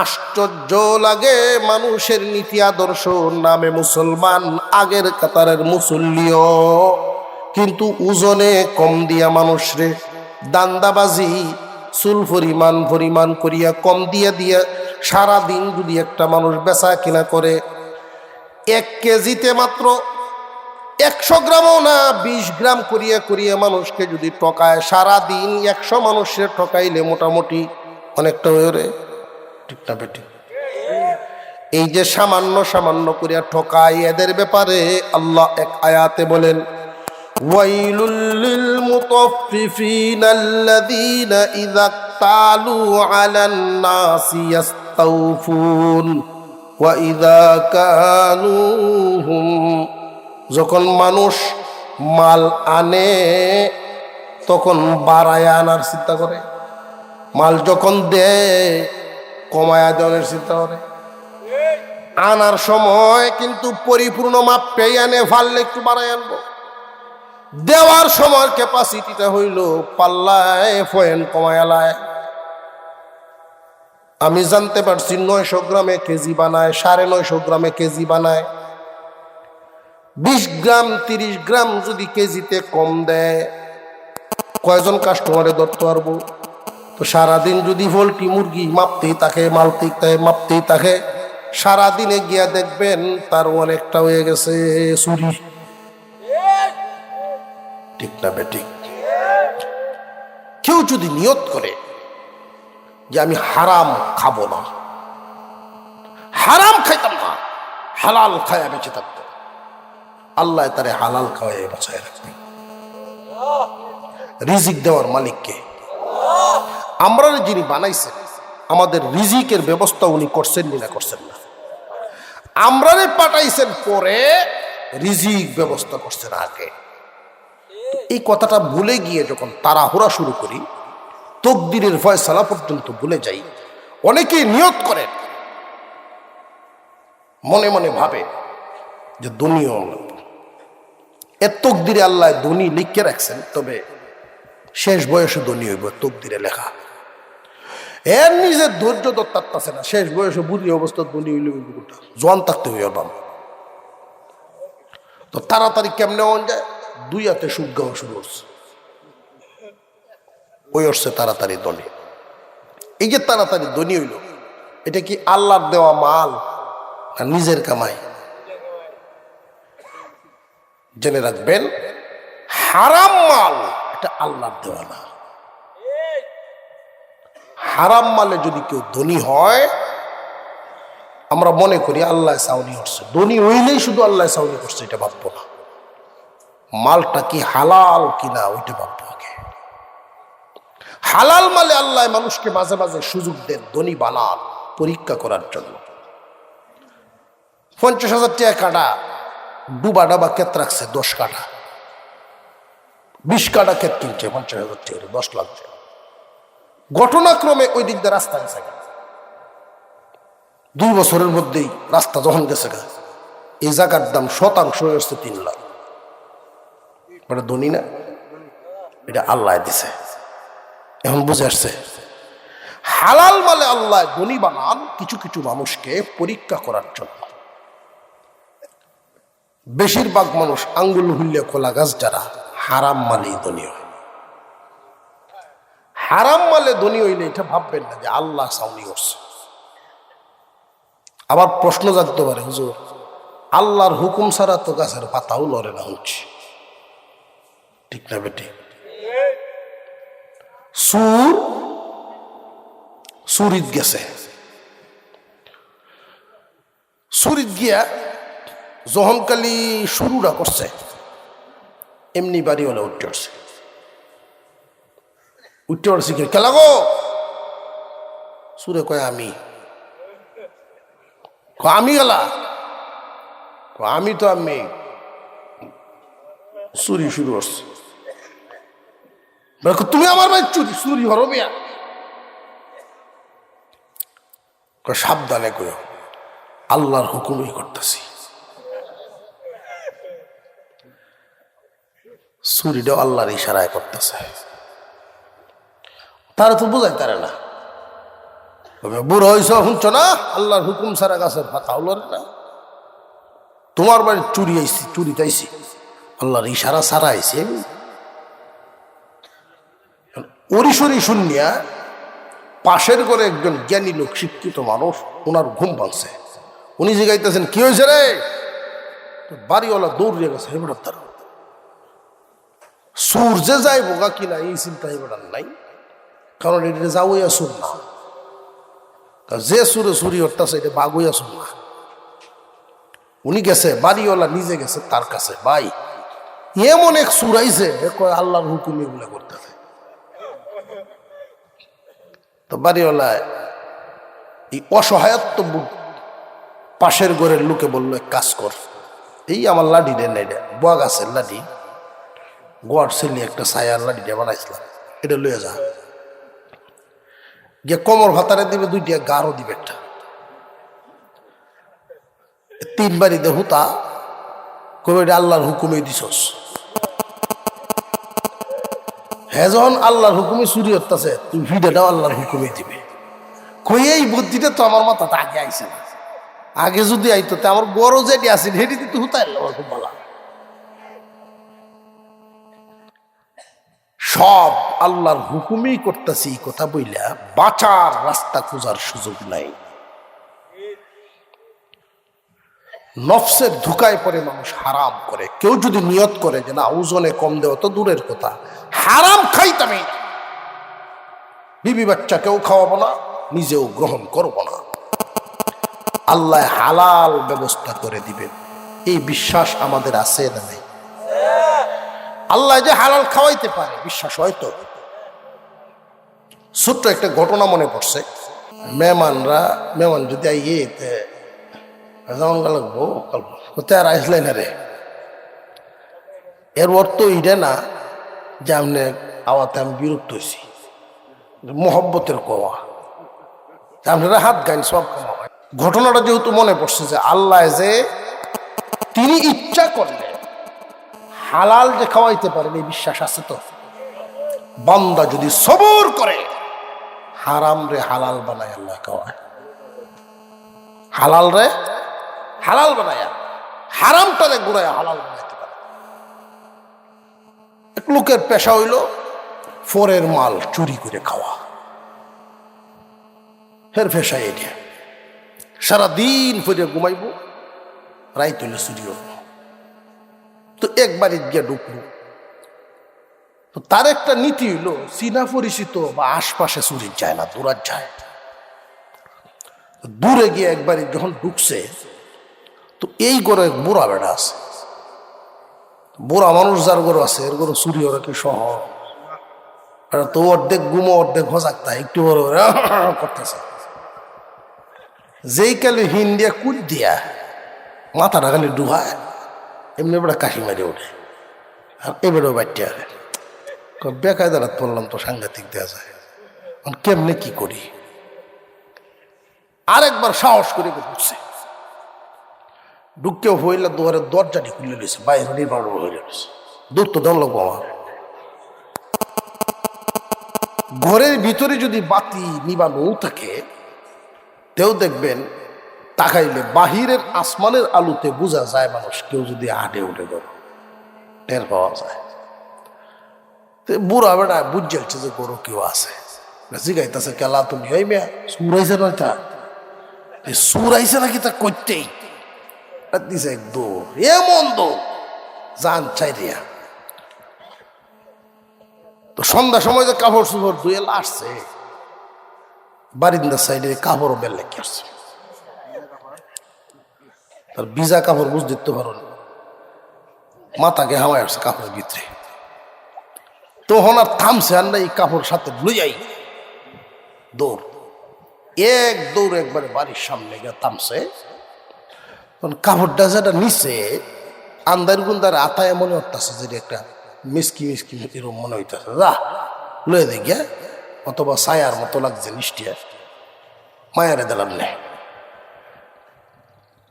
আশ্চর্য লাগে মানুষের নীতি আদর্শ নামে মুসলমান, আগের কাতারের মুসল্লিও, কিন্তু ওজনে কম দিয়া মানুষরে দান্দাবাজি চুল পরিমাণ করিয়া কম দিয়া দিয়া সারাদিন যদি একটা মানুষ বেচা কিনা করে 1 কেজিতে মাত্র 100 গ্রামও না 20 গ্রাম করিয়া করিয়া মানুষকে যদি ঠকায়, সারাদিন 100 মানুষের ঠকাইলে মোটামুটি অনেকটা হয়ে রে, ঠিক না বেটি? এই যে সামান্য সামান্য করিয়া ঠকায়, এদের ব্যাপারে আল্লাহ এক আয়াতে বলেন, ওয়াইলুল লিল মুতাফফিফিনা আল্লাযীনা ইযা তালু আলান নাসি ইস্তাওফুন ওয়া ইযা কালুহুম, যখন মানুষ মাল আনে তখন বাড়ায় আনার চিন্তা করে, মাল যখন দেয় কমায়া দেওয়ার চিন্তা করে। আনার সময় কিন্তু পরিপূর্ণ মাপ পেয়ে আনে, ফাললে একটু বাড়ায় আনবো। দেওয়ার সময় ক্যাপাসিটিটা হইল পাল্লায় পয়েন্ট কমায়ালায়। আমি জানতে পারছি 900 গ্রামে কেজি বানায়, 950 গ্রামে কেজি বানায়। 20 গ্রাম 30 গ্রাম যদি কেজিতে কম দেয়, কয়জন কাস্টমারে ধরতে পারবো? তো সারাদিন যদি পোল্ট্রি মুরগি মাপতেই থাকে, মালতেই থাকে, মাপতেই থাকে, সারাদিনে গিয়া দেখবেন তার অনেকটা হয়ে গেছে চুরি, ঠিক না বেঠিক? কেউ যদি নিয়ত করে যে আমি হারাম খাবো না, হারাম খাইতাম না, হালাল খায়া বেঁচে থাকতো, আল্লাহ তারে হালাল খাওয়ায় বাঁচায় রাখবে। রিজিক দেওয়ার মালিককে, আমরা যিনি বানাইছেন, আমাদের রিজিকের ব্যবস্থা উনি করছেন না করছেন না? আমরারে পাঠাইছেন পরে, রিজিক ব্যবস্থা করছেন আগে। এই কথাটা ভুলে গিয়ে যখন তাড়াহুড়া শুরু করি, তকদিরের ফয়সালা পর্যন্ত ভুলে যাই। অনেকে নিয়ত করেন, মনে মনে ভাবে যে দুনিয়া এর তকদিরে আল্লাহ ধনী লিখে রাখছেন, তবে শেষ বয়সে ধনী হইব, তকদিরে লেখা। এর নিজের ধৈর্য ধরতে না, শেষ বয়সে বুড়ি অবস্থা ধনী হইলে জোয়ান থাকতে হইব বাবা। তো তাড়াতাড়ি কেমনে হন যায়? 2 হাতে সুখ গাওয়া শুরু হচ্ছে, ওই হচ্ছে তাড়াতাড়ি ধনী। এই যে তাড়াতাড়ি ধনী হইল, এটা কি আল্লাহর দেওয়া মাল আর নিজের কামাই? জেনে রাখবেন, হারাম মাল এটা আল্লাহর দেওয়া না। হারাম মালে যদি কেউ ধনী হয়, আমরা মনে করি আল্লাহ চাউনি করছে, ধনী হইলেই শুধু আল্লাহ চাউনি করছে, এটা ভাববো না। মালটা কি হালাল কিনা ওইটা ভাববো আগে। হালাল মালে আল্লাহ মানুষকে মাঝে মাঝে সুযোগ দেন ধনী বানান, পরীক্ষা করার জন্য। 50,000 টাকা কাটা ডুবা ডাবা ক্ষেত রাখছে, 10 কাঠা 20 কাঠা ক্ষেত কিনছে 50,000 টাকা, 10 লাখ টাকা। ঘটনাক্রমে ওই দিক দিয়ে রাস্তা গেছে, 2 বছরের মধ্যেই রাস্তা যখন গেছে, এই জায়গার দাম শতাংশ হয়েছে 3 লাখ। মানে ধনী না, এটা আল্লাহ দিছে। এখন বুঝে আসছে, হালাল মালে আল্লাহ ধনী বানান কিছু কিছু মানুষকে পরীক্ষা করার জন্য। বেশিরভাগ মানুষ আঙ্গুল হুল্লে খোলা গাছ যারা, হারাম মালেই ধনী হয়। হারাম মালে ধনী হইলে এটা ভাববেন না যে আল্লাহ চাউনি করছে। আবার প্রশ্ন জাগতে পারে, হুজুর আল্লাহর হুকুম ছাড়া তো গাছের পাতাও লড়ে না, হচ্ছে ঠিক না বেটি? সুরিত গেছে, সুরিত গিয়া যখনকালি শুরুটা করছে, এমনি বাড়ি হলে উঠতে পারছে কি খেলা গো? সুরে কয় আমি গেলা, আমি তো আমি চুরি শুরু করছে। তুমি আমার ভাই চুরি হরো মিয়া, সাবধানে কই, আল্লাহর হুকুমই করতেছি। চুরিটাও আল্লাহর ইশারায় করতেছে, তারা তো বোঝাই তারে না। বুড়ো হয়েছ শুনছ না, আল্লাহর হুকুম ছাড়া গাছের পাতা হলো না। তোমার বাড়ি চুরি আইছি, চুরি তাইছি, আল্লাহর ইশারা ছাড়া আইছি আমি। ওরিশরি শুনিয়া পাশের করে একজন জ্ঞানী লোক, শিক্ষিত মানুষ, ওনার ঘুম ভাঙছে। উনি জিগাইতেছেন, কি হয়েছে রে? বাড়িওয়ালা দৌড়িয়ে গেছে, হেবেটার দ্বারা সূর্যে যায় বোকা কিনা এই চিন্তা হেবেটার নাই, কারণ এটা যাওয়া সুর না। যে সুরে চুরি হতেছে এটা বাগুইয়া সুর না। উনি গেছে, বাড়িওয়ালা নিজে গেছে তার কাছে, ভাই এমন এক সুর আইছে, আল্লাহর হুকুম এগুলো করতেছে। তো বাড়িওয়ালা এই অসহায়ত্ব পাশের ঘরের লোকে বললো, এক কাজ কর, এই আমার লাঠি দেন, এটা বয়া গাছের লাঠি, গোয়ার ছেলে একটা ছায়ার লাঠিটা বানাইছিলাম, এটা লয়ে যা, গিয়ে কোমর ভাতারে দিবে দুইটা, গাঢ় দিবে একটা, 3 বাড়িতে হুতা কবে, এটা আল্লাহর হুকুমে দিছস। হ্যাঁ, যখন আল্লাহর হুকুমে চুরি হতেছে, তুই ভিডিওটাও আল্লাহর হুকুমে দিবে। কই এই বুদ্ধিটা তো আমার মাথাতে আগে আইছে না, আগে যদি আইতো তো আমার বড় যেটি আছে হেঁটে দিতে হুতাই আমার খুব ভালো। সব আল্লাহর হুকুমেই করতেছি কথা বইলা বাঁচার রাস্তা খোঁজার সুযোগ নাই। নফসের ধোঁকায় পড়ে মানুষ হারাম করে। কেউ যদি নিয়ত করে যে না ওজনে কম দেওয়া তো দূরের কথা, হারাম খাইতামই না, বিবি বাচ্চাকেও খাওয়াবো না, নিজেও গ্রহণ করব না, আল্লাহ হালাল ব্যবস্থা করে দিবেন, এই বিশ্বাস আমাদের আছে না নাই? আল্লাহ যে হালাল খাওয়াইতে পারে বিশ্বাস হয়তো। ছোট্ট একটা ঘটনা মনে পড়ছে, মেহমান যদি আইয়ে যেমন লাগবো কোথায় আর আসলেন রে, এর অর্থ এইটা না যে আপনি আওয়াতে আমি বিরক্ত হয়েছি, মোহব্বতের কোয়া, আপনারা হাত গাইন সব কমা হয়। ঘটনাটা যেহেতু মনে পড়ছে যে আল্লাহ যে তিনি ইচ্ছা করলে হালাল যে খাওয়াইতে পারেন এই বিশ্বাস আছে তো। বান্দা যদি সবর করে হারাম রে হালাল বানায় আল্লাহ খাওয়ায়, হালাল রে হালাল বানায়, হারামটারে গুড়ায় হালাল বানাইতে পারে। এক লোকের পেশা হইল ফরের মাল চুরি করে খাওয়া, হের পেশা এটা, সারাদিন ফিরে ঘুমাইব, রাইত হইলে চুরি হইব। তো একবারে গিয়ে ঢুকলো, তো তার একটা নীতি হইলো চীনা পরিচিত বা আশপাশে চুরি যায় না, দূরাত যায়। দূরে গিয়ে একবারে যখন ঢুকছে, তো এই গরু এক বুড়া বেড়া আছে, বুড়া মানুষ যার গরু আছে এর গরু চুরি ওরা কি সহ, তো অর্ধেক গুমো অর্ধেক হজাকতা একটু বড় করতেছে। যেই কালে হিন্দিয়া কুট দিয়া মাথাটা খালি ডুবায়, এমনি বেড়া কাশি মারি ওঠে, আর এবারেও বাচ্চা বেকায় দাঁড়াত পড়লাম তো সাংঘাতিক দেওয়া যায়, কেমনে কি করি। আরেকবার সাহস করে ঢুকছে, ঢুকেও হইলে দুয়ারের দরজাটি খুলে লইছে, বাইরে নির্ভর হয়ে গেছে, দূর তো দল লাগবো আমার। ঘরের ভিতরে যদি বাতি নিবানো থাকে, তেও দেখবেন তাকাইলে বাহিরের আসমানের আলোতে বোঝা যায় মানুষ কেউ যদি হাঁটে উঠে গেল, টের পাওয়া যায়। বুড়া বেড়া বুঝছে যে গরু কেউ আছে, জিগাইতেছে কেলা তুমি এই মেয়া সুরাইছে নয়টা, সুরাইছে নাকি তা করতেই দিছে এক দৌড়, এমন দৌড় জান চাই দিয়া। তো সন্ধ্যা সময় যে কাপড় চুপড় ধুয়ে আসছে, বারিন্দার সাইডে কাপড়ও বেল লেগে আসছে, তার ভিজা কাপড় বুঝ দিতে পারো, মাথাকে হাওয়ায় আসছে কাপড়ের ভিতরে। তখন আর থামছে আর না, এই কাপড় সাথে লইয়াই দৌড়, এক দৌড় একবারে বাড়ির সামনে গিয়ে থামছে। কাপড়টা যেটা নিচে আন্দার গুন্দার আতায় মনে হতেছে যে একটা মিসকি মিসকি এরকম মনে হইতেছে, যা লয়ে দেখিয়া অথবা ছায়ার মতো লাগছে নিষ্ঠিয়া, মায়ারে দিলাম নেই,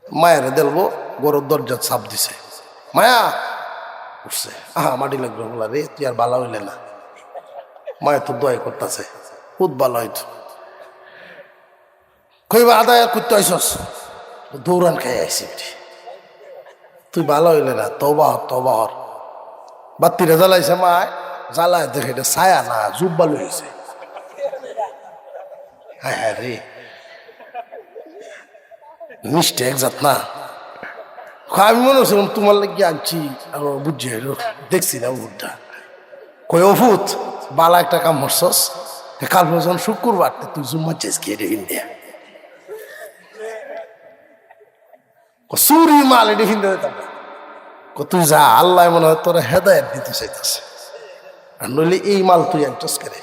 মায়ারে দেলবো, গরুর দরজা চাপ দিছে, মায়া উঠছে, আহা মাটি লাগলো বলা রে তুই আর বালা হইলে না, মায়া তো দোয়াই করতেছে খুব ভালো হইতো। কইবা আদায় করতে আইসস, দৌড়ান খাই আইসি। তুই ভালো হইলে না, তবা হর। বাত্তিটা জ্বালাইছে মায়, জ্বালায় দেখে এটা ছায়া না, জুব্বা লইছে। হ্যাঁ হ্যাঁ রে, মিষ্টি একজাত না। আমি মনে করছিলাম তোমার লাগিয়ে আনছি, আর বুঝছি দেখছি না বুধটা। কই অভূত বালা একটা কাম হরছস, কাল যখন শুক্রবার তুই জুম্মা চেস খেয়ে রে ইন্ডিয়া চুরি মাল এটা হিন্দে দিতাম। তুই যা, আল্লাহ মনে হয় তোরা হেদায়ত দিতে চাইতেছে, আর নইলে এই মাল তুই আনছস করে।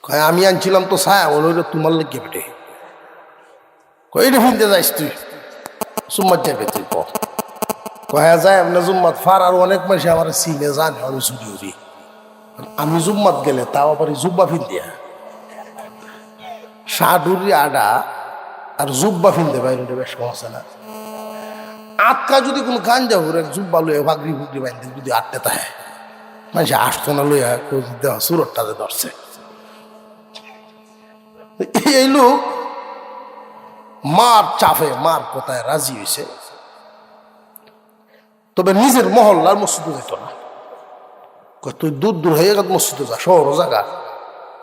কয় আমি আনছিলাম তো ছায়া, বলে তোমার লাগিয়ে বেটে। কই এটা হিন্দে যাইস তুই, জুম্মাত যাবে তুই কয়া যায় আপনার জুম্মাত ফার। আর অনেক মানুষ আমার চিনে জানে আমি চুরি উড়ি, আমি জুম্মাত গেলে তাও আবার জুব্বা ফিন্দিয়া শাহডুরি আডা আর জুব্বা ফিনতে বাইরে বেশ সমস্যা না। আটকা যদি কোনো গাঞ্জা ঘুরে জুব্বা লইয়া ভাগরি ভুগরি বাইন্দে যদি আটতে থাকে, মানুষ আসতো না লইয়া দেওয়া সুরতটাতে ধরছে। এই লোক মার চাপে মার কোথায় রাজি হয়েছে, তবে নিজের মহল্লার মসজিদে যেত না। তুই দূর দূর হয়ে গেল মসজিদে যা, শহর জায়গা,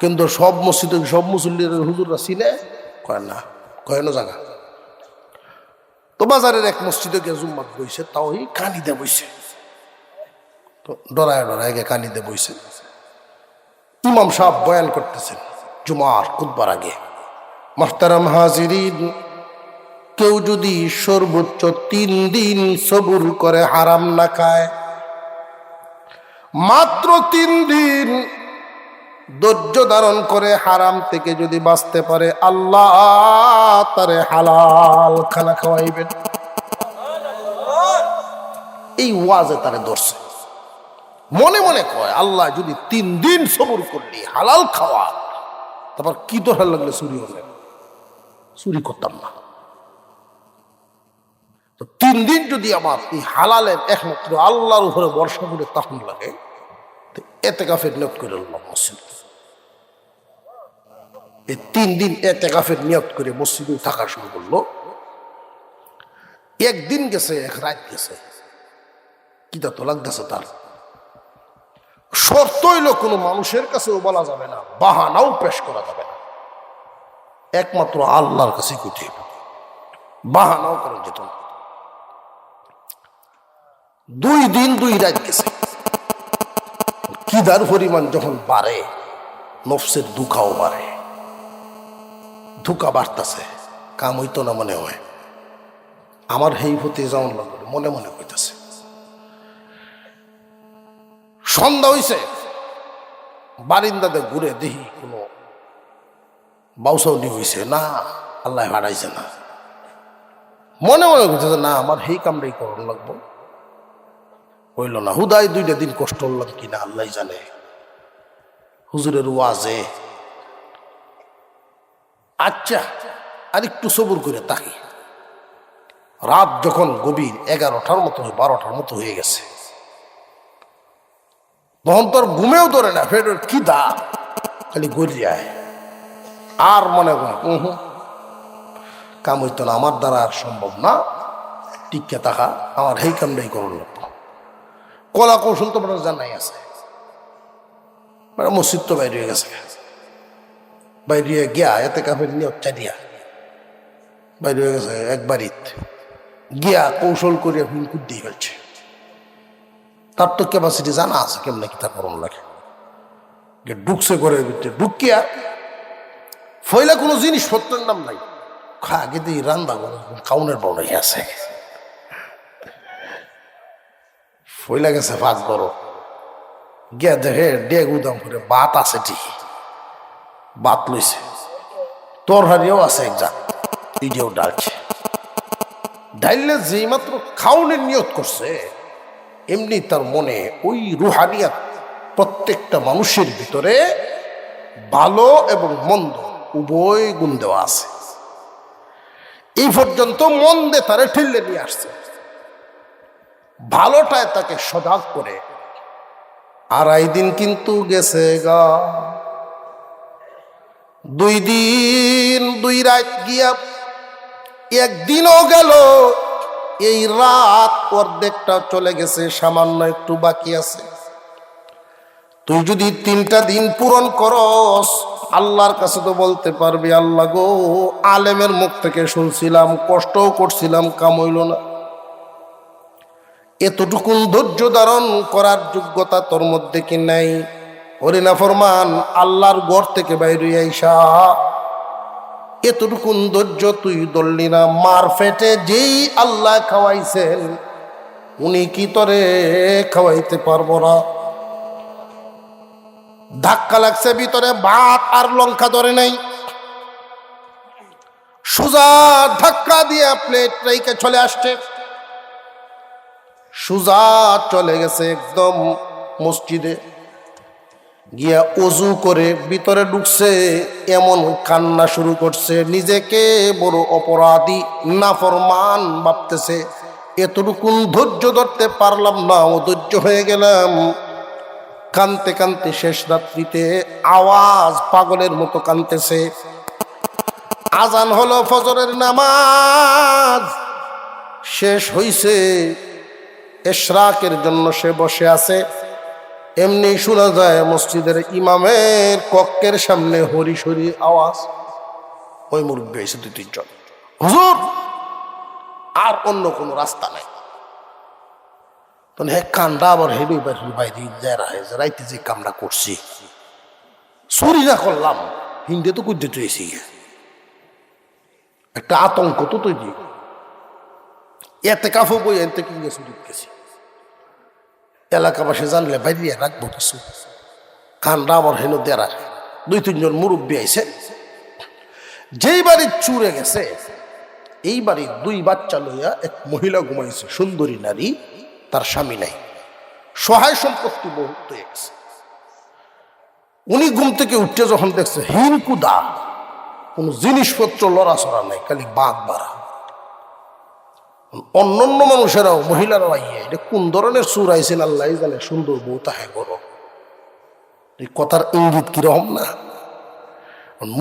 কিন্তু সব মসজিদে সব মুসল্লির হুজুররা চিনে, কয় না, কয়েন জায়গা। তো বাজারের এক মসজিদে গিয়ে জুম্মাত বইছে, তাও এই কানিতে বইছে, তো ডরায় গিয়ে কানিতে বইছে। ইমাম সাহেব বয়ান করতেছেন জুমার খুতবার আগে। মুহতারাম হাজিরিন, কেউ যদি সর্বোচ্চ 3 দিন সবুর করে হারাম না খায়, মাত্র 3 দিন ধৈর্য ধারণ করে হারাম থেকে যদি বাঁচতে পারে, আল্লাহ তারে হালাল খানা খাওয়াইবেন। এই ওয়াজে তারে ধরছে, মনে মনে কয় আল্লাহ যদি 3 দিন সবুর করলি হালাল খাওয়া, তারপর কি দরকার লাগলে চুরি হলে চুরি করতাম না। তো 3 দিন যদি আমার এই হালালের একমাত্র আল্লাহর উপরে ভরসা করে তখন লাগে, এতেকাফের নিয়ত করে মসজিদ। এই 3 দিন এতেকাফের নিয়ত করে মসজিদে থাকা শুরু করলো। একদিন গেছে, এক রাত গেছে, কিটা তো লাগতেছে তার। শর্ত হইল কোনো মানুষের কাছেও বলা যাবে না, বাহানাও পেশ করা যাবে না, একমাত্র আল্লাহর কাছে কুঠে, বাহানাও করা যেত না। 2 দিন 2 রাত গেছে। কিদার পরিমাণ যখন বাড়ে, নফসের দুঃখাও বাড়ে, ধোঁকা বাড়তেছে, কাম হইতো না মনে হয়। আমার হেই হতে যেমন লাগলো মনে মনে হইতেছে। সন্ধ্যা হইছে, বারিন্দাতে ঘুরে দেখি কোনো বাউসাউনি হইছে না, আল্লাহ হারাইছে না। মনে মনে হইতেছে না, আমার হেই কামটাই করণ লাগবো, হইল না। হুদাই 2টা দিন কষ্ট হলাম কিনা আল্লাহ জানে। হুজুরের ওয়াজে আচ্ছা আর একটু সবুর করে তাকি। রাত যখন গভীর 11টার মতো 12টার মতো হয়ে গেছে, তখন তোর ঘুমেও ধরে না, ফের কি দা খালি গড়িয়ায়। আর মনে কর কাম হইতো না, আমার দ্বারা আর সম্ভব না, টিকে থাকা, আমার হেই কামটাই করুন লাগবো। কলা কৌশল তো আপনার জানাই আছে। মসজিদ তো বাইরে হয়ে গেছে, বাইরে গিয়া এতে কাপের নিয়ত চালিয়া বাইরে হয়ে গেছে, একবারই গিয়া কৌশল করিয়া হুমকুট দিয়ে ফেলছে। তার তো ক্যাপাসিটি জানা আছে কেমনে কি তার করণ লাগে। ঢুকছে ঘরের ভিতরে, ঢুকিয়া ফয়লা কোনো জিনিসপত্রের নাম নাই, আগে দিয়ে রান্দা করে কাউনের বড়াই আছে, ফয়লা গেছে ভাত বড় গিয়া দেখে ডেগ উদাম করে বাত আছে, ঠিক বাত লইছে, তরহারিও আছে একজাত, ইডিও ডালছে। ডাইলে যেই মাত্র খাউনের নিয়ত করছে, এমনি তার মনে ওই রুহানিয়াত প্রত্যেকটা মানুষের ভিতরে ভালো এবং মন্দ উভয় গুণ দেওয়া আছে। এই পর্যন্ত মন্দে তারে ঠেলে নিয়ে আসছে, ভালোটায় তাকে সজাগ করে। 2.5 দিন কিন্তু গেছে গা, 2 দিন 2 রাত গিয়া একদিনও গেল, এই রাত অর্ধেকটা চলে গেছে, সামান্য একটু বাকি আছে। তুই যদি 3টা দিন পূরণ করস, আল্লাহর কাছে তো বলতে পারবি, আল্লাহ গো, আলেমের মুখ থেকে শুনছিলাম, কষ্টও করছিলাম, কাম হইল না। এতটুকুন ধৈর্য ধারণ করার যোগ্যতা তোর মধ্যে কি নাই? হরিনা ফরমান আল্লাহর ঘর থেকে বাইরে আইসা এতটুকুন ধৈর্য তুই ধরলি না। মার পেটে যেই আল্লাহ খাওয়াইছেন, উনি কি তোরে খাওয়াইতে পারবো না? ধাক্কা লাগছে ভিতরে, ভাত আর লঙ্কা ধরে নাই, সোজা ধাক্কা দিয়ে প্লেট রেখে চলে আসছে, সোজা চলে গেছে একদম মসজিদে গিয়া অজু করে ভিতরে ঢুকছে, এমন কান্না শুরু করছে, নিজেকে বড় অপরাধী নাফরমান ভাবতেছে। এতটুকুন ধৈর্য ধরতে পারলাম না, অধৈর্য হয়ে গেলাম। কানতে কানতে শেষ রাত্রিতে আওয়াজ পাগলের মতো কানতেছে। আজান হলো, ফজরের নামাজ শেষ হইছে, ইশরাকের জন্য সে বসে আছে। এমনি শোনা যায় মসজিদের ইমামের কক্ষের সামনে হরিশরি আওয়াজ। ওই মুরব্বী এসে 2-3 জন, হুজুর আর অন্য কোনো রাস্তা নাই। হ্যাঁ, কান্দা আবার হেঁটে বাইরে রাইতে যে কামনা করছি, চুরি না করলাম, হিন্দে তো করতে চেয়েছি, একটা আতঙ্ক তো তৈরি। এতে কাফু বই এতে কিনে চুরি গেছি, এলাকাবাসী জানলে বাইরে রাখবো কিছু। কান্দা আবার হেন দেড়া 2-3 জন মুরব্বী আইছে। যেই বাড়ির চুরে গেছে, এই বাড়ির 2 বাচ্চা লইয়া এক মহিলা ঘুমাইছে, সুন্দরী নারী, তার স্বামী নাই, সহায় সম্পত্তি বহুত হয়ে গেছে। উনি ঘুম থেকে উঠতে যখন দেখছে হিমকুদা, কোন জিনিসপত্র লড়াচড়া নাই, খালি বাঘ বাড়া। অন্যান্য মানুষেরাও, মহিলারাও আইয়া, এটা কোন ধরনের চুর আইছেন আল্লাহ জানে, সুন্দর বউ তাহে করো। এই কথার ইঙ্গিত কিরকম না?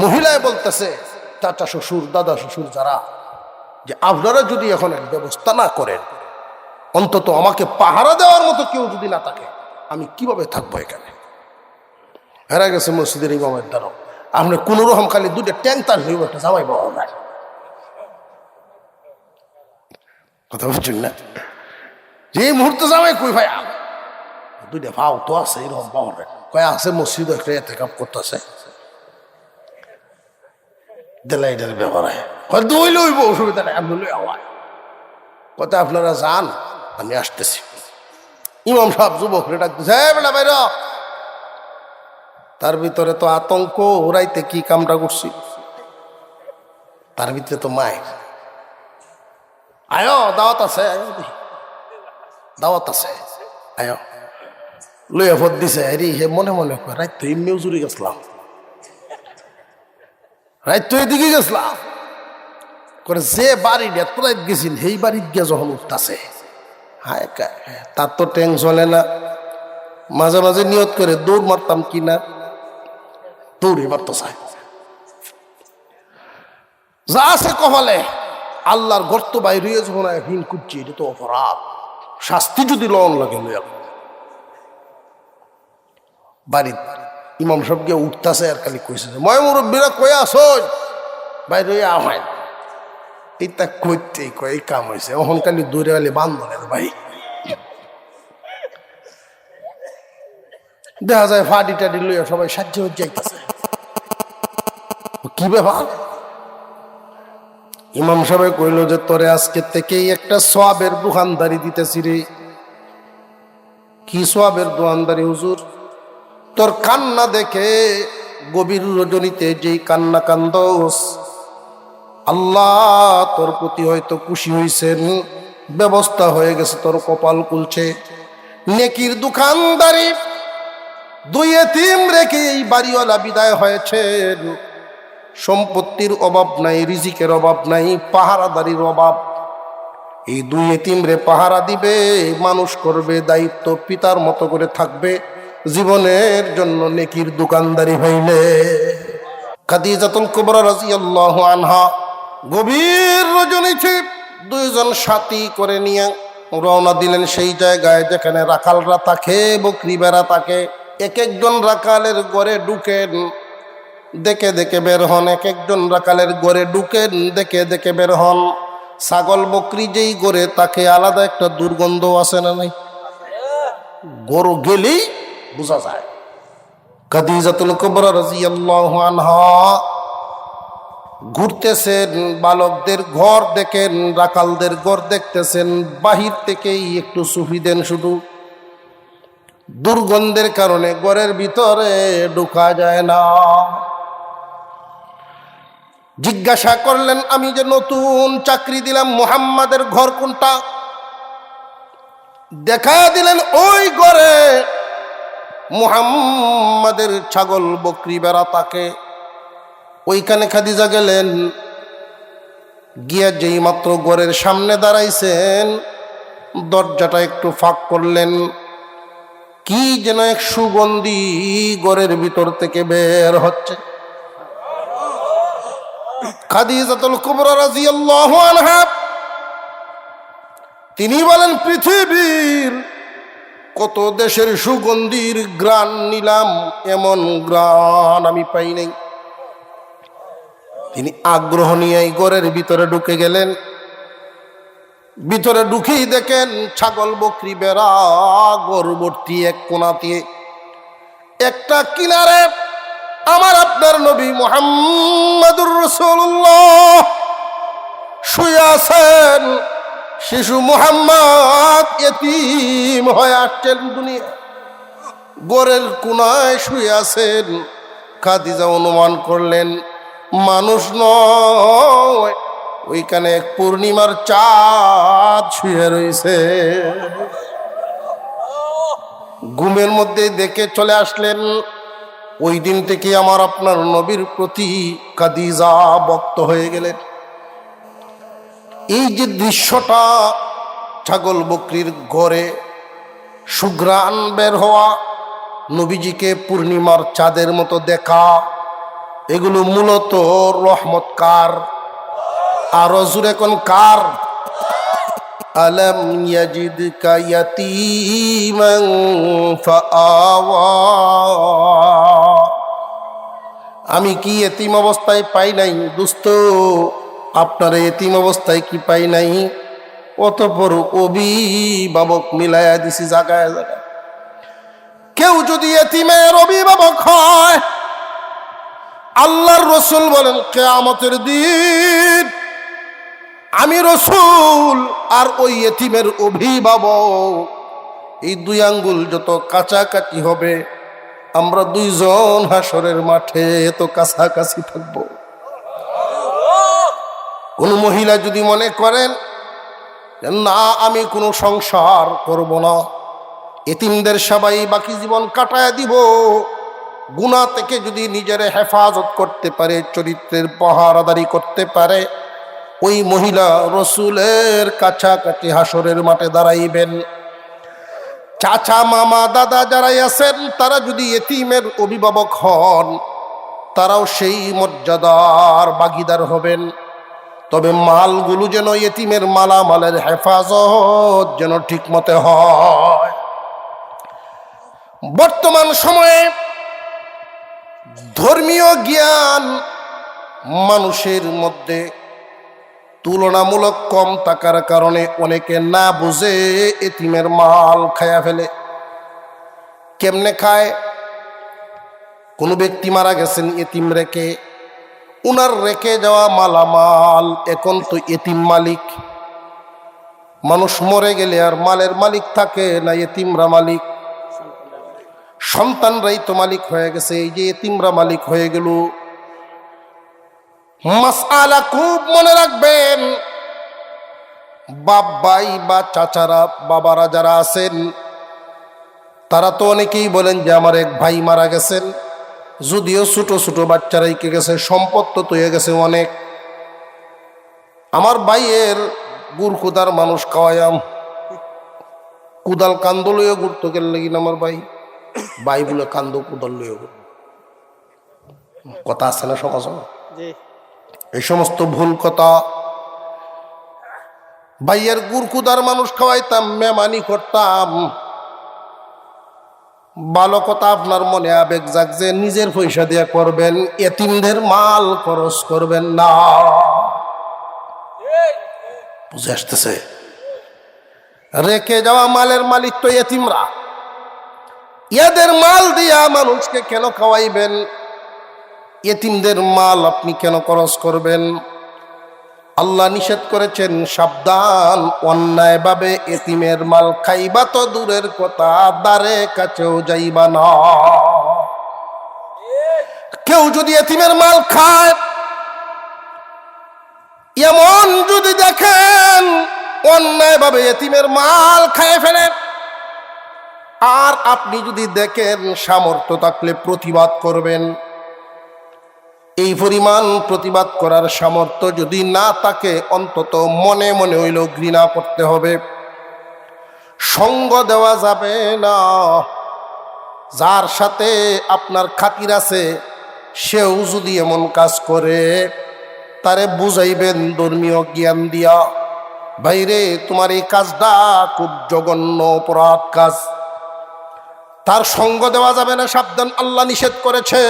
মহিলায় বলতেছে চাচা শ্বশুর, দাদা শ্বশুর যারা, যে আপনারা যদি এখন এক ব্যবস্থা না করেন, অন্তত আমাকে পাহারা দেওয়ার মতো কেউ যদি না থাকে, আমি কিভাবে থাকবো এখানে? হেরা গেছে মসজিদের ইমামের দ্বারা, আপনি কোন রকম খালি 2টা ট্যাঙ্ক তার হইব, একটা জামাই বাবা নাই। কথা বলছেন না? যে মুহূর্তে জামাই কই ভাই 2টা ভাও তো আছে, এরকম বাবার কয় আছে, মসজিদ একটা এতেকাপ করতেছে, দেলাইটার ব্যাপার হয় দুই লইব, অসুবিধা নাই, আমি লই আওয়াজ কথা, আপনারা যান, আমি আসতেছি। ইমাম সাহেব যুবকরে ডাকতেছে, হ্যাঁ বেটা বাইর। তার ভিতরে তো আতঙ্ক, ওরাইতে কি কামটা করছি, তার ভিতরে তো মায়ের আয়ো দাওয়াত আছে, দাওয়াত আছে, আয়ো লইয়া ভোট দিছে। আরে হে মনে মনে কয়, রাত তো এমনিও জুড়ে গেছিলাম, রাত তো এদিকে গেছিলাম করে, যে বাড়ি এত রাত গেছিল সেই বাড়ির গিয়া যখন উঠতেছে, হায় তার তো ট্যাং চলে না। মাঝে মাঝে নিয়ত করে দৌড় মারতাম কিনা, দৌড়ে মারতো চায়, যা আছে কপালে আল্লাহর গর্ত বাইরে যখন হিন করছি, এটা তো অপরাধ, শাস্তি যদি লন লাগে লইয়া। বাড়ির ইমাম সাহেব গিয়ে উঠতেছে, আর খালি কইছে, ময় মুরব্বীরা কই আসো, বাইরে আহাই, এইটা কইতেই কয় এই কাম হয়েছে। ওখান খালি দূরে আলে বান্ধনের ভাই, দেখা যায় ফাডি টাডি লইয়া সবাই সাহায্য যাইতেছে, কি ব্যাপার? ইমাম সাহেব কইল যে তোরে আজকে থেকেই একটা সোয়াবের দোকানদারি দিতেছি রে। কি সোয়াবের দোকানদারি হুজুর? তোর কান্না দেখে গভীর রজনীতে যেই কান্না কান্দোস, আল্লাহ তোর প্রতি হয়তো খুশি হয়েছেন, ব্যবস্থা হয়ে গেছে, তোর কপাল খুলছে। নেকির দোকানদারি 2 এতিম রেখে এই বাড়িওয়ালা বিদায় হয়েছে। সম্পত্তির অভাব নাই, রিজিকের অভাব নাই, পাহারাদারির অভাব। এই 2 এতিম রে পাহারা দিবে, মানুষ করবে, দায়িত্ব পিতার মতো করে থাকবে জীবনের জন্য। নেকির দোকানদারি হইলে খাদিজাতুল কুবরা রাদিয়াল্লাহু আনহা গভীর রজনীতে দুইজন সাথী করে নিয়ে রওনা দিলেন সেই জায়গায় যেখানে রাখালরা থাকে, বকরি বেড়া থাকে। এক একজন রাখালের ঘরে ঢুকেন, দেখে দেখে বের হন। এক একজন রাখালের ঘরে ঢুকেন, দেখে দেখে বের হন। ছাগল বকরি যেই ঘরে তাকে আলাদা একটা দুর্গন্ধ আছে না নাই? গরু গেলেই বোঝা যায়। খাদিজাতুল কুবরা রাদিয়াল্লাহু আনহা ঘুরতেছেন, বালকদের ঘর দেখেন, রাখালদের ঘর দেখতেছেন। বাহির থেকেই একটু সুফি দেন, শুধু দুর্গন্ধের কারণে ঘরের ভিতরে ঢোকা যায় না। জিজ্ঞাসা করলেন, আমি যে নতুন চাকরি দিলাম, মুহাম্মাদের ঘর কোনটা? দেখা দিলেন ওই ঘরে মুহাম্মাদের ছাগল বকরি বেড়া তাকে। ওইখানে খাদিজা গেলেন, গিয়া যেই মাত্র ঘরের সামনে দাঁড়াইছেন, দরজাটা একটু ফাঁক করলেন। কি যেন এক সুগন্ধি ঘরের ভিতর থেকে বের হচ্ছে। খাদিজাতুল কুবরা রাদিয়াল্লাহু আনহা তিনি বলেন, পৃথিবীর কত দেশের সুগন্ধির ঘ্রাণ নিলাম, এমন ঘ্রাণ আমি পাই নাই। তিনি আগ্রহ নিয়ে ঘরের ভিতরে ঢুকে গেলেন। ভিতরে ঢুকেই দেখেন ছাগল বকরি বেড়া গর্ভবতী এক কোনাতে। একটা কিনারে আমার আপনার নবী মুহাম্মাদুর রাসূলুল্লাহ শুয়ে আছেন। শিশু মুহাম্মদ ইতিম হয়ে আসছেন দুনিয়া, গোরের কোনায় শুয়ে আছেন। খাদিজা অনুমান করলেন মানুষ নয়, ওইখানে এক পূর্ণিমার চাঁদ শুয়ে রয়েছে। ঘুমের মধ্যে দেখে চলে আসলেন। ওই দিন থেকে আমার আপনার নবীর প্রতি খাদিজা ভক্ত হয়ে গেলেন। এই যে দৃশ্যটা, ছাগল বকরির ঘরে সুঘ্রাণ বের হওয়া, নবীজিকে পূর্ণিমার চাঁদের মতো দেখা, এগুলো মূলত রহমত কার? আরো জোরে কোন কার? আলাম ইয়াজিদকা ইয়াতীমান ফাআওয়া, আমি কি এতিম অবস্থায় পাই নাই দোস্ত? আপনার এতিম অবস্থায় কি পাই নাই? অতঃপর অভিভাবক মিলাইয়া দিছি জায়গায় জায়গায়। কেউ যদি এতিমের অভিভাবক হয়, আল্লাহর রসুল বলেন কিয়ামতের দিন আমি রসুল আর ওই এতিমের অভিভাবক, এই দুই আঙ্গুল যত কাছাকাছি হবে, আমরা দুইজন হাসরের মাঠে এত কাছাকাছি থাকবো। কোন মহিলা যদি মনে করেন না আমি কোনো সংসার করব না, এতিমদের সবাই বাকি জীবন কাটায় দিব, গুনাহ থেকে যদি নিজের হেফাজত করতে পারে, চরিত্রের পাহারাদারি করতে পারে, ওই মহিলা রসুলের কাছাকাছি হাসরের মাঠে দাঁড়াইবেন। চাচা মামা দাদা যারাই আছেন, তারা যদি এতিমের অভিভাবক হন, তারাও সেই মর্যাদার ভাগীদার হবেন। তবে মালগুলো যেন এতিমের মালামালের হেফাজত যেন ঠিক মতে হয়। বর্তমান সময়ে ধর্মীয় জ্ঞান মানুষের মধ্যে তুলনামূলক কম থাকার কারণে অনেকে না বুঝে এতিমের মাল খায়া ফেলে। কেমনে খায়? কোনো ব্যক্তি মারা গেছেন এতিম রেখে, উনার রেখে যাওয়া মালামাল এখন তো এতিম মালিক। মানুষ মরে গেলে আর মালের মালিক থাকে না, এতিমরা মালিক। সন্তানরাই তো মালিক হয়ে গেছে, এই যে এতিমরা মালিক হয়ে গেল। মাসআলা খুব মনে রাখবেন। বাপ ভাই বা চাচারা বাবারা যারা আছেন, তারা তো অনেকেই বলেন যে আমার এক ভাই মারা গেছেন, যদিও ছোট ছোট বাচ্চারাই কে গেছে, সম্পদ তো হয়ে গেছে অনেক। আমার ভাইয়ের গুড় কুদার মানুষ খাওয়ায়াম, কুদাল কান্দ লইয়া ঘুরতো গেল লাগিন আমার ভাই, ভাই বলে কান্দ কুদাল লইয়া ঘুর। কথা আছে না সমাজ? জি। এই সমস্ত ভুল কথা। ভাইয়ের গুরকুদার মানুষ খাওয়াইতাম, মেমানি করতাম, ভালো কথা আপনার মনে আবেগ যাক যে নিজের পয়সা দিয়ে করবেন, এতিমদের মাল খরচ করবেন না। বুঝে আসতেছে? রেখে যাওয়া মালের মালিক তো এতিমরা, এদের মাল দিয়া মানুষকে কেন খাওয়াইবেন? এতিমদের মাল আপনি কেন খরচ করবেন? আল্লাহ নিষেধ করেছেন, সাবধান, অন্যায়ভাবে এতিমের মাল খাইবা তো দূরের কথা, দ্বারে কাছেও যাইবা না। কেউ যদি এতিমের মাল খায়, এমন যদি দেখেন অন্যায়ভাবে এতিমের মাল খায় ফেলে, আর আপনি যদি দেখেন সামর্থ্য থাকলে প্রতিবাদ করবেন, এই পরিমাণ প্রতিবাদ করার সামর্থ্য যদি না থাকে, অন্তত মনে মনে হইল ঘৃণা করতে হবে। সঙ্গ দেওয়া যাবে না। যার সাথে আপনার খাতির আছে সেও যদি এমন কাজ করে, তারে বুঝাইবেন ধর্মীয় জ্ঞান দিয়া, ভাইরে তোমার এই কাজটা খুব জঘন্য অপরাধ কাজ, তার সঙ্গ দেওয়া যাবে না, সাবধান, আল্লাহ নিষেধ করেছে।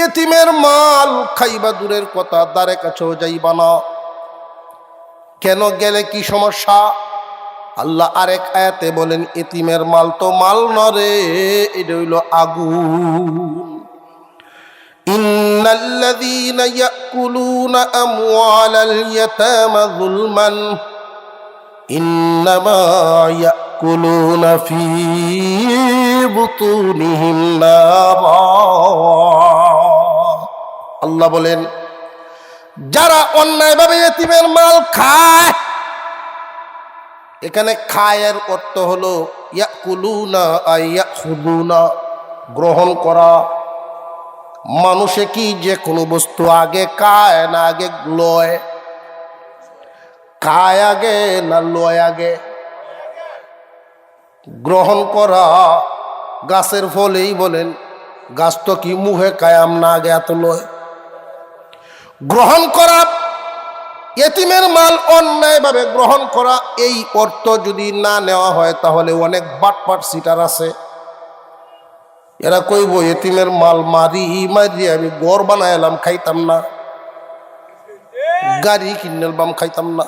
এতিমের মাল খাইবা দূরের কথা, দ্বারে কাছেও যাইবা না। কেন গেলে কি সমস্যা? আল্লাহ আরেক আয়াতে বলেন, এতিমের মাল তো মাল নরে, এটা হইল আগুন। ইন্নাল্লাযীনা ইয়াকুলুনা আমওয়ালাল ইয়াতামা যুলমান ইন্নামা ইয়াকুলুনা ফী বুতুনিহিম নারা। আল্লাহ বলেন, যারা অন্যায়ভাবে এতিমের মাল খায়, এখানে খায়ের অর্থ হলো ইয়াকুলুনা ইয়াখুদুনা, গ্রহণ করা। মানুষে কি যে কোনো বস্তু আগে খায় না আগে লয়? খায় আগে না লয় আগে? গ্রহণ করা। গাছের ফলেই বলেন, গাছ তো কি মুখে কায়াম না আগে এত লয়? গ্রহণ করা, এতিমের মাল অন্যায়ভাবে গ্রহণ করা, এই অর্থ যদি না নেওয়া হয় তাহলে অনেক বাটপাট সিটার আছে, এরা কইব এতিমের মাল মারি আমি গড় বানাইলাম খাইতাম না, গাড়ি কিনলাম খাইতাম না।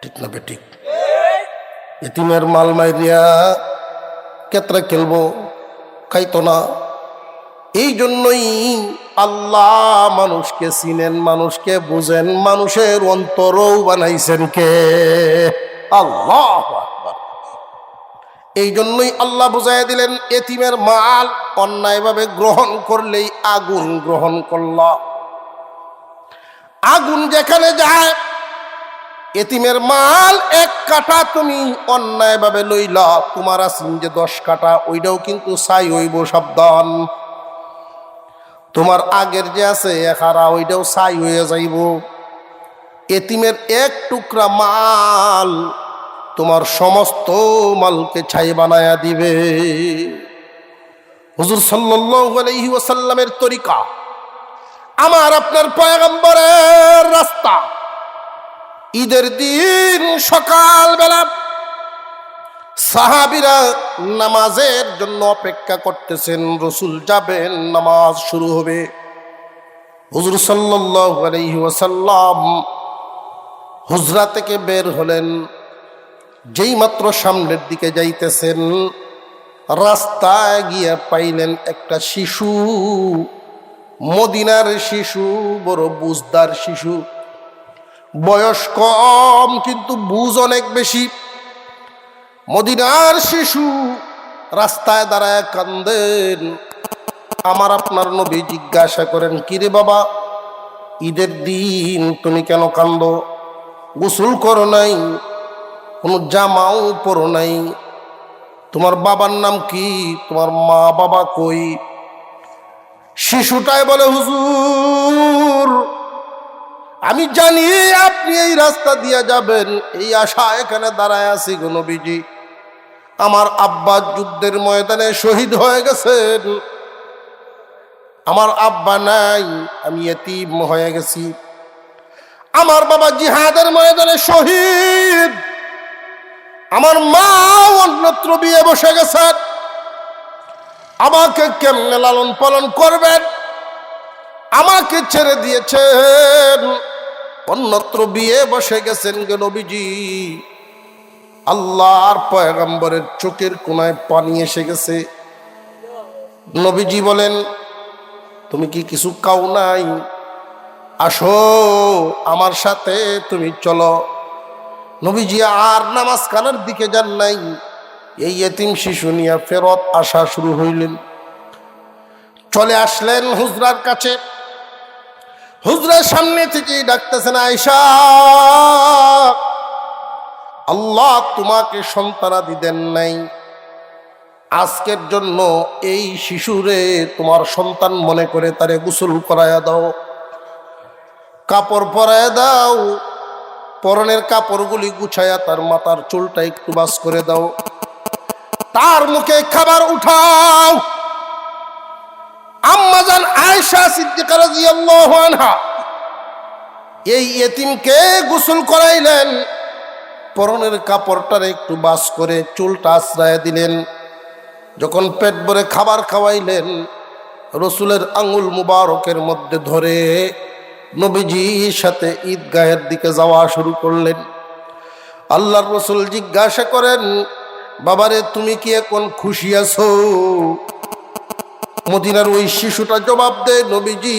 ঠিক না বেঠিক? এতিমের মাল মারিয়া কেতরা খেলবো, খাইতো না। এই জন্যই আল্লাহ মানুষকে চিনেন, মানুষকে বুঝেন, মানুষের অন্তরও বানাইছেন কে? আল্লাহ। এই জন্যই আল্লাহ বুঝাইয়া দিলেন, এতিমের মাল অন্যায়ভাবে গ্রহণ করলেই আগুন গ্রহণ করলা। আগুন যেখানে যায়, এতিমের মাল এক কাটা তুমি অন্যায়ভাবে লইলা, তোমার আছেন যে 10 কাটা, ওইটাও কিন্তু ছাই হইব, সাবধান। তোমার আগের যে আছে এখারা, ওইটাও ছাই হয়ে যাইব। এতিমের এক টুকরা মাল তোমার সমস্ত মালকে ছাই বানায়া দিবে। হুজুর সাল্লাল্লাহু আলাইহি ওয়াসাল্লামের তরিকা, আমার আপনার পয়গম্বরের রাস্তা। ঈদের দিন সকালবেলা সাহাবীরা নামাজের জন্য অপেক্ষা করতেছেন, রসুল যাবেন, নামাজ শুরু হবে। হুজুর সাল্লাল্লাহু আলাইহি ওয়াসাল্লাম হুজরা থেকে বের হলেন, যেই মাত্র সামনের দিকে যাইতেছেন, রাস্তায় গিয়ে পাইলেন একটা শিশু, মদিনার শিশু, বড় বুঝদার শিশু, বয়স কম কিন্তু বুঝ অনেক বেশি। মদিনার শিশু রাস্তায় দাঁড়ায় কান্দেন। আমার আপনার নবী জিজ্ঞাসা করেন, কিরে বাবা, ঈদের দিন তুমি কেন কান্দো? গোসল করো নাই, কোনো জামাও পরো নাই, তোমার বাবার নাম কি, তোমার মা বাবা কই? শিশুটাই বলে, হুজুর আমি জানি আপনি এই রাস্তা দিয়ে যাবেন, এই আশা এখানে দাঁড়ায় আছি গো নবীজি। আমার আব্বা যুদ্ধের ময়দানে শহীদ হয়ে গেছেন, আমার আব্বা নাই, আমি এতিম হয়ে গেছি। আমার বাবা জিহাদের ময়দানে শহীদ, আমার মা অন্যত্র বিয়ে বসে গেছেন, আমাকে কেমনে লালন পালন করবেন? আমাকে ছেড়ে দিয়েছেন, অন্যত্র বিয়ে বসে গেছেন গে নবীজি। আল্লাহর পয়গম্বরের চোখের কোনায় পানি এসে গেছে। নবীজি বলেন, তুমি কি কিছু খাও নাই? আসো আমার সাথে, তুমি চলো। নবীজি আর নামাজ কানার দিকে যান নাই, এই এতিম শিশু নিয়ে ফেরত আসা শুরু হইলেন। চলে আসলেন হুজরার কাছে। হুজরার সামনে থেকেই ডাকতেছেন, আয়েশা, আল্লাহ তোমাকে সন্তানাদি দেন নাই, আজকের জন্য এই শিশুরে তোমার সন্তান মনে করে তারে গোসল করায়া দাও, কাপড় পরায়া দাও, পরনের কাপড়গুলি গুছায়া তার মাথার চুলটা একটু বাস করে দাও, তার মুখে খাবার উঠাও। আম্মাজান আয়েশা সিদ্দিকা রাদিয়াল্লাহু আনহা এই এতিমকে গোসল করাইলেন, পরনের কাপড়টারে একটু বাস করে চুলটা আশ্রয় দিলেন। যখন পেট ভরে খাবার খাওয়াইলেন, রসুলের আঙ্গুল মুবারকের মধ্যে ধরে নবীজির সাথে ঈদগাহের দিকে যাওয়া শুরু করলেন। আল্লাহর রসুল জিজ্ঞাসা করেন, বাবারে তুমি কি এখন খুশি আছো? মদিনার ওই শিশুটা জবাব দেয়, নবীজি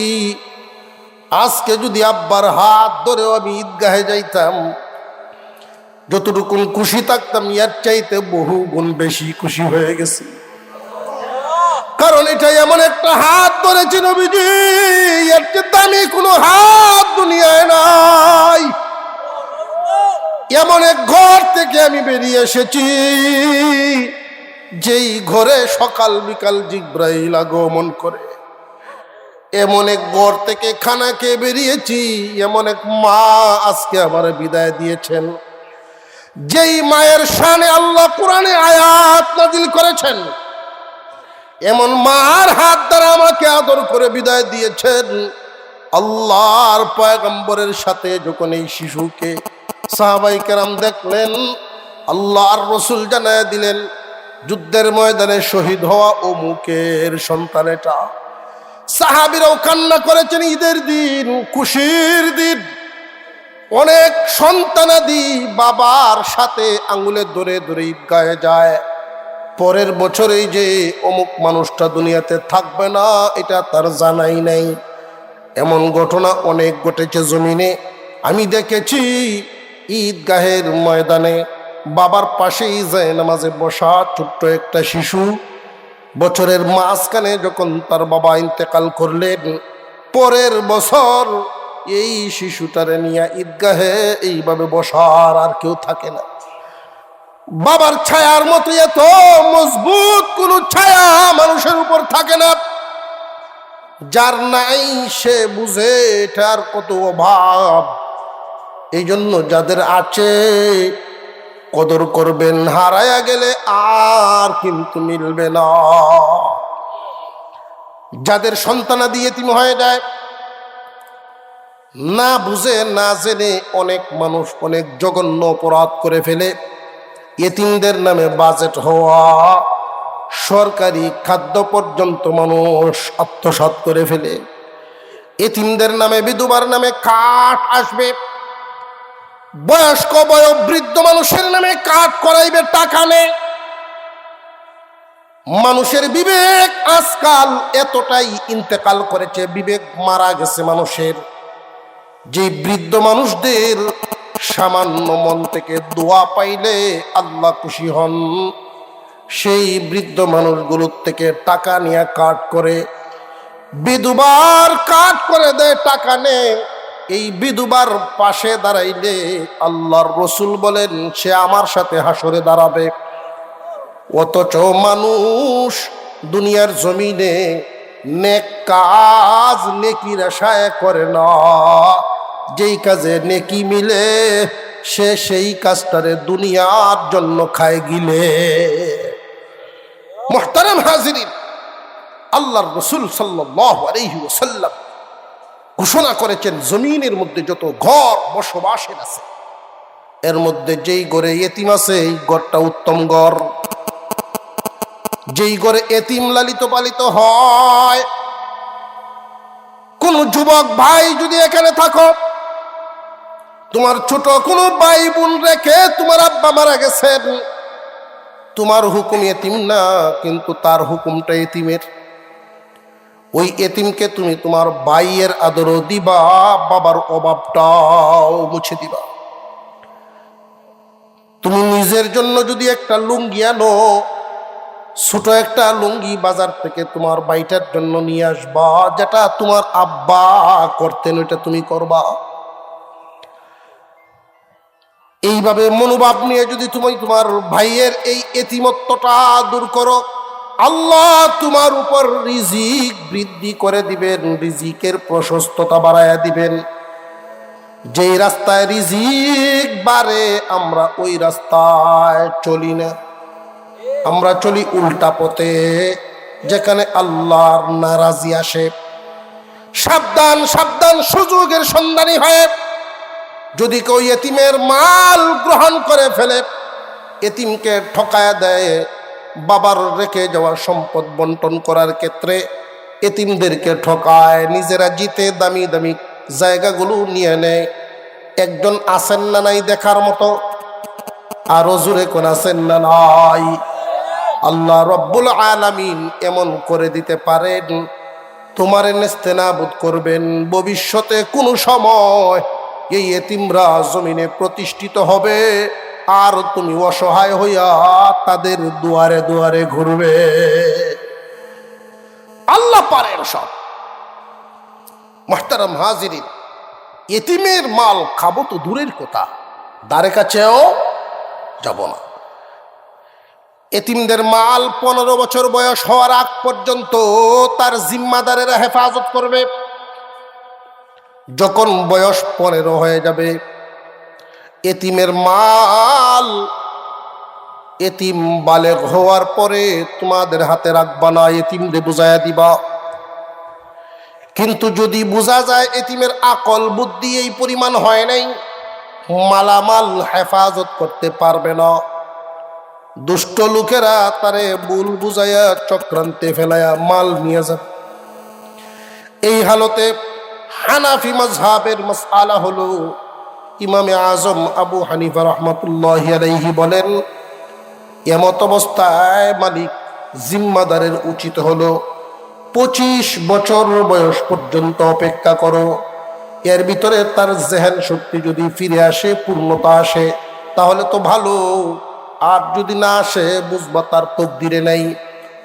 আজকে যদি আব্বার হাত ধরেও আমি ঈদগাহে যাইতাম, যতটুকুন খুশি থাকতাম ইয়ার চাইতে বহু গুণ বেশি খুশি হয়ে গেছি। কারণ এটা এমন একটা হাত ধরেছি নবীজি, এর চেয়ে দামি কোনো হাত দুনিয়ায় নাই। এমন এক ঘর থেকে আমি বেরিয়ে এসেছি, যেই ঘরে সকাল বিকাল জিব্রাইল আগমন করে। এমন এক ঘর থেকে খানা খেয়ে বেরিয়েছি, এমন এক মা আজকে আমার বিদায় দিয়েছেন, যেই মায়ের শানে আল্লাহ কোরআনে আয়াত নাযিল করেছেন। এমন মার হাত দ্বারা আমাকে আদর করে বিদায় দিয়েছেন। আল্লাহর পয়গম্বরের সাথে যখন এই শিশুকে সাহাবায়ে কেরাম দেখলেন, আল্লাহর রসুল জানায় দিলেন, যুদ্ধের ময়দানে শহীদ হওয়া অমুকের সন্তান এটা। সাহাবীরাও কান্না করেছেন, ঈদের দিন, খুশির দিন। অনেক সন্তানাদি বাবার সাথে আঙ্গুলে ধরে ধরে ঈদগাহে যায়, পরের বছরেই যে অমুক মানুষটা দুনিয়াতে থাকবে না এটা তার জানাই নাই। এমন ঘটনা অনেক ঘটেছে জমিনে। আমি দেখেছি ঈদগাহের ময়দানে বাবার পাশেই যায় নামাজে বসা ছোট্ট একটা শিশু, বছরের মাঝখানে যখন তার বাবা ইন্তেকাল করলেন, পরের বছর এই শিশুটারে নিয়ে ঈদগাহে এইভাবে বসার আর কেউ থাকে না। বাবার ছায়ার মতো এত মজবুত কোন ছায়া মানুষের উপর থাকে না। যার নাই সে বুঝে এটার কত অভাব। এই জন্য যাদের আছে কদর করবেন, হারায়া গেলে আর কিন্তু মিলবে না। যাদের সন্তানাদি এতিম হয়ে যায়, না বুঝে না জেনে অনেক মানুষ অনেক জঘন্য অপরাধ করে ফেলে। এতিমদের নামে বাজেট হওয়া, সরকারি খাদ্য পর্যন্ত মানুষ আত্মসাৎ করে ফেলে। এতিমদের নামে, বিধবার নামে কাঠ আসবে, বয়স্ক বয়োবৃদ্ধ মানুষের নামে কাঠ করাইবে, টাকা নেই। মানুষের বিবেক আজকাল এতটাই ইন্তেকাল করেছে, বিবেক মারা গেছে মানুষের। যে বৃদ্ধ মানুষদের সামান্য মন থেকে দোয়া পাইলে আল্লাহ খুশি হন, সেই বৃদ্ধ মানুষগুলোর থেকে টাকা নিয়ে কাট করে, বিধবার কাট করে দেয়, টাকা নেই। এই বিধবার পাশে দাঁড়াইলে আল্লাহর রসুল বলেন সে আমার সাথে হাসরে দাঁড়াবে। অথচ মানুষ দুনিয়ার জমিনে নেক কাজ নেকির আশায় করে না। যেই কাজে নেকি মিলে সে সেই কাজটারে দুনিয়ার জন্য খায় গিলে। মুহতারাম হাজিরিন, আল্লাহর রাসূল সাল্লাল্লাহু আলাইহি ওয়াসাল্লাম ঘোষণা করেছেন, জমিনের মধ্যে যত ঘর বসবাসের আছে এর মধ্যে যেই ঘরে এতিম আছে এই ঘরটা উত্তম ঘর। যেই ঘরে এতিম লালিত পালিত হয়, কোন যুবক ভাই যদি এখানে থাকো, তোমার ছোট কোনো ভাই বোন রেখে তোমার আব্বা মারা গেছেন, তোমার হুকুম এতিম না, কিন্তু তার হুকুমটা এতিমের। ওই এতিমকে তুমি তোমার ভাইয়ের আদরও দিবা, বাবার অভাবটাও মুছে দিবা। তুমি নিজের জন্য যদি একটা লুঙ্গি আনো, ছোট একটা লুঙ্গি বাজার থেকে তোমার ভাইটার জন্য নিয়ে আসবা, যেটা তোমার আব্বা করতেন ওইটা তুমি করবা। এইভাবে মনোভাব নিয়ে যদি তুমি তোমার ভাইয়ের এই এতিমত্বটা দূর করো, আল্লাহ তোমার উপর রিজিক বৃদ্ধি করে দিবেন, রিজিকের প্রশস্ততা বাড়ায়া দিবেন। যেই রাস্তায় রিজিক বাড়ে আমরা ওই রাস্তায় চলি না, আমরা চলি উল্টা পথে, যেখানে আল্লাহর নারাজি আসে। সাবধান সাবধান, সুযোগের সন্ধানী হয়ে যদি কেউ এতিমের মাল গ্রহণ করে ফেলে, এতিমকে ঠকায়া দেয়, বাবার রেখে যাওয়া সম্পদ বন্টন করার ক্ষেত্রে এতিমদেরকে ঠকায়, নিজেরা জিতে দামি দামি জায়গাগুলো নিয়ে নেয়। একজন আছেন না নাই দেখার মতো? আরো জোরে কোন আছেন না নাই? আল্লাহ রব্বুল আলামিন এমন করে দিতে পারেন, তোমারে নেস্তেনাবুদ করবেন। ভবিষ্যতে কোনো সময় এই এতিমরা জমিনে প্রতিষ্ঠিত হবে, আর তুমি অসহায় হইয়া তাদের দুয়ারে দুয়ারে ঘুরবে। আল্লাহ পারেন সব। মুহতারাম হাজিরিন, এতিমের মাল খাবো তো দূরের কথা, দ্বারে কাছেও যাব না। এতিমদের মাল 15 বছর বয়স হওয়ার আগ পর্যন্ত তার জিম্মাদারেরা হেফাজত করবে। যখন বয়স 15 হয়ে যাবে, এতিমের মাল এতিম বালেগ হওয়ার পরে তোমাদের হাতে রাখবা না, এতিমদের বুঝাইয়া দিবা। কিন্তু যদি বোঝা যায় এতিমের আকল বুদ্ধি এই পরিমাণ হয় নাই, মালামাল হেফাজত করতে পারবে না, দুষ্ট লোকেরা তারে ভুল বুঝাইয়া চক্রান্তে ফেলাইয়া মাল নিয়ে যাবে। এই হালতে হানাফি মাযহাবের মাসআলা হলো, ইমামে আজম আবু হানিফা রাহমাতুল্লাহি আলাইহি বলেন, এমত অবস্থায় মালিক জিম্মাদারের উচিত হলো 25 বছর বয়স পর্যন্ত অপেক্ষা করো। এর ভিতরে তার জেহেন শক্তি যদি ফিরে আসে, পূর্ণতা আসে, তাহলে তো ভালো। আর যদি না আসে, বুঝবা তার তকদিরে নাই,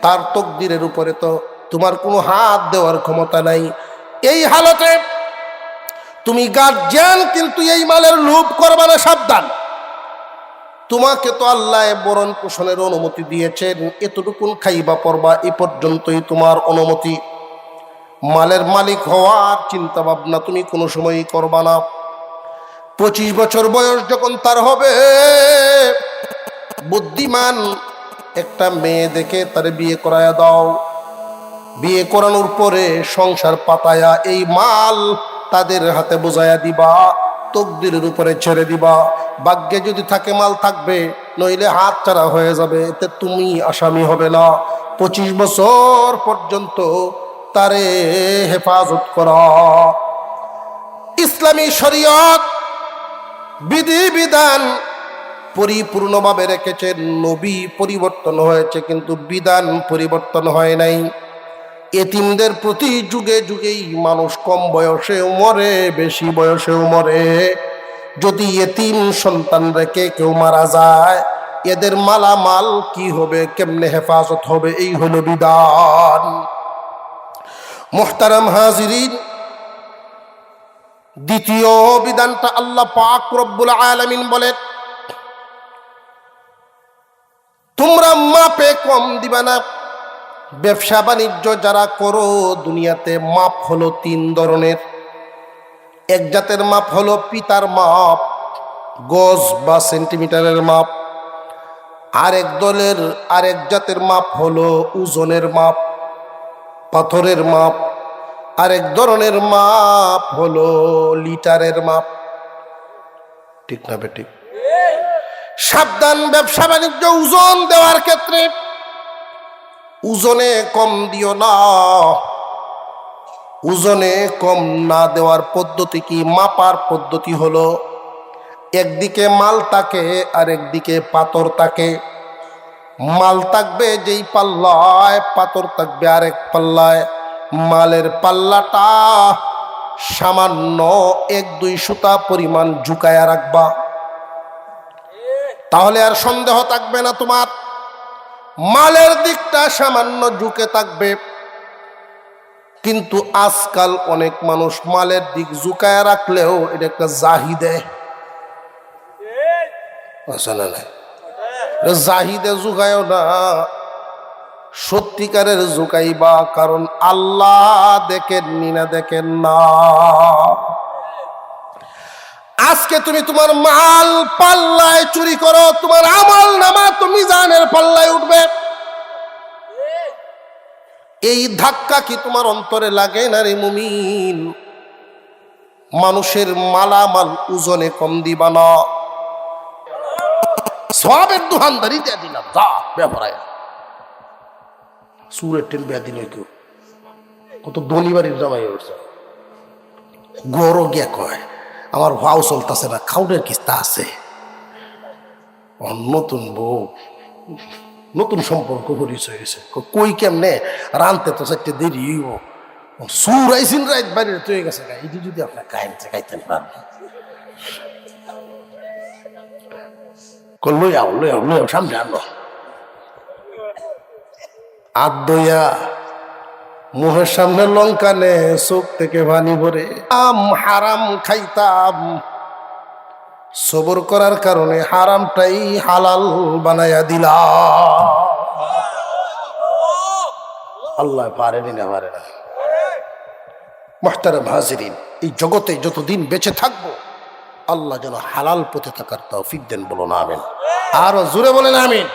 তার তকদিরের উপরে তো তোমার কোনো হাত দেওয়ার ক্ষমতা নাই। এই হালতে তুমি গার্জিয়ান কিন্তু এই মালের লোভ করবা না, সাবধান। তোমাকে তো আল্লাহ বরণ পোষণের অনুমতি দিয়েছেন, এতটুকুন খাইবা পড়বা, এ পর্যন্তই তোমার অনুমতি। মালের মালিক হওয়ার চিন্তা ভাবনা তুমি কোনো সময়ই করবা না। 25 বছর বয়স যখন তার হবে, বুদ্ধিমান একটা মেয়ে দেখে তার বিয়ে করায়া দাও। বিয়ে করানোর পরে সংসার পাতায়া এই মাল তাদের হাতে বোঝায়া দিবা, তকদিরের উপরে ছেড়ে দিবা। ভাগ্যে যদি থাকে মাল থাকবে, নইলে হাত ছাড়া হয়ে যাবে, এতে তুমি আসামি হবে না। 25 বছর পর্যন্ত তারে হেফাজত করা। ইসলামী শরীয়ত বিধি বিধান পরিপূর্ণভাবে রেখেছেন। নবী পরিবর্তন হয়েছে কিন্তু বিধান পরিবর্তন হয় নাই। এতিমদের প্রতি যুগে যুগেই মানুষ কম বয়সেও মরে, বেশি বয়সেও মরে। যদি এতিম সন্তান রেখে কেউ মারা যায়, এদের মালামাল কি হবে, কেমনে হেফাজত হবে, এই হলো বিধান। মুহতারাম হাজিরিন, দ্বিতীয় বিধানটা আল্লাহ পাক রব্বুল আলামিন বলেন, তোমরা মাপে কম দিবা না। ব্যবসা বাণিজ্য যারা করো, দুনিয়াতে মাপ হলো 3 ধরনের। এক জাতের মাপ হলো পিতার মাপ, গজ বা সেন্টিমিটারের মাপ। আরেক জাতের মাপ হলো ওজনের মাপ। পাথরের মাপ, আরেক ধরনের মাপ হলো লিটারের মাপ। ঠিক না বেঠিক? সাবধান ব্যবসা বাণিজ্য ওজন দেওয়ার ক্ষেত্রে ওজনে কম দিও না। ওজনে কম না দেওয়ার পদ্ধতি কি? মাপার পদ্ধতি হলো একদিকে মাল থাকে আর একদিকে পাথর থাকে। মাল থাকবে যেই পাল্লায়, পাথর থাকবে আরেক পাল্লায়। মালের পাল্লাটা সামান্য 1-2 সুতা পরিমাণ ঝুঁকায়া রাখবা, তাহলে আর সন্দেহ থাকবে না তোমার। মালের দিকটা সামান্য ঝুঁকে থাকবে। কিন্তু আজকাল অনেক মানুষ মালের দিক ঝুঁকায়া রাখলেও এটা একটা জাহিদে, জাহিদে ঝুঁকায়ও না, সত্যিকারের ঝুঁকাইবা। কারণ আল্লাহ দেখেননি না, দেখেন না। আজকে তুমি তোমার মাল পাল্লায় চুরি করো, তোমার আমল নামা তুমি জানের পাল্লায় উঠবে। এই ধাক্কা কি তোমার অন্তরে লাগে না রে মুমিন? মানুষের মালামাল ওজনে কম দিবা না। সবের দোকানদারি দিয়ে দিলাম, যা ব্যাপারায় সুরের টেন বেদিন কেউ কত ধনী বাড়ির জামাই উঠছে, গরো গিয়া কয় আমার ভাও চলতেছে না, খাউনের কিস্তা আছে। নতুন বউ, নতুন সম্পর্ক পরিচয় হয়েছে, কই কেমনে রানতে তো 4টে দেরি হইব। সুর আইসিন রাত বাড়ির তৈরি গেছে, এটি যদি আপনার খাইতেন পারেন লই আও সামনে আনো। আর দইয়া মুহের সামনে লঙ্কা নে, চোখ থেকে পানি ভরে। হারাম খাইতাম, সবর করার কারণে হারামটাই হালাল বানায়া দিলা। আল্লাহ পারেনি না, পারে না। মুহতারাম হাজিরিন, এই জগতে যতদিন বেঁচে থাকবো আল্লাহ যেন হালাল পথে থাকার তৌফিক দেন। বলো না আমিন। আরো জোরে বলেন আমিন।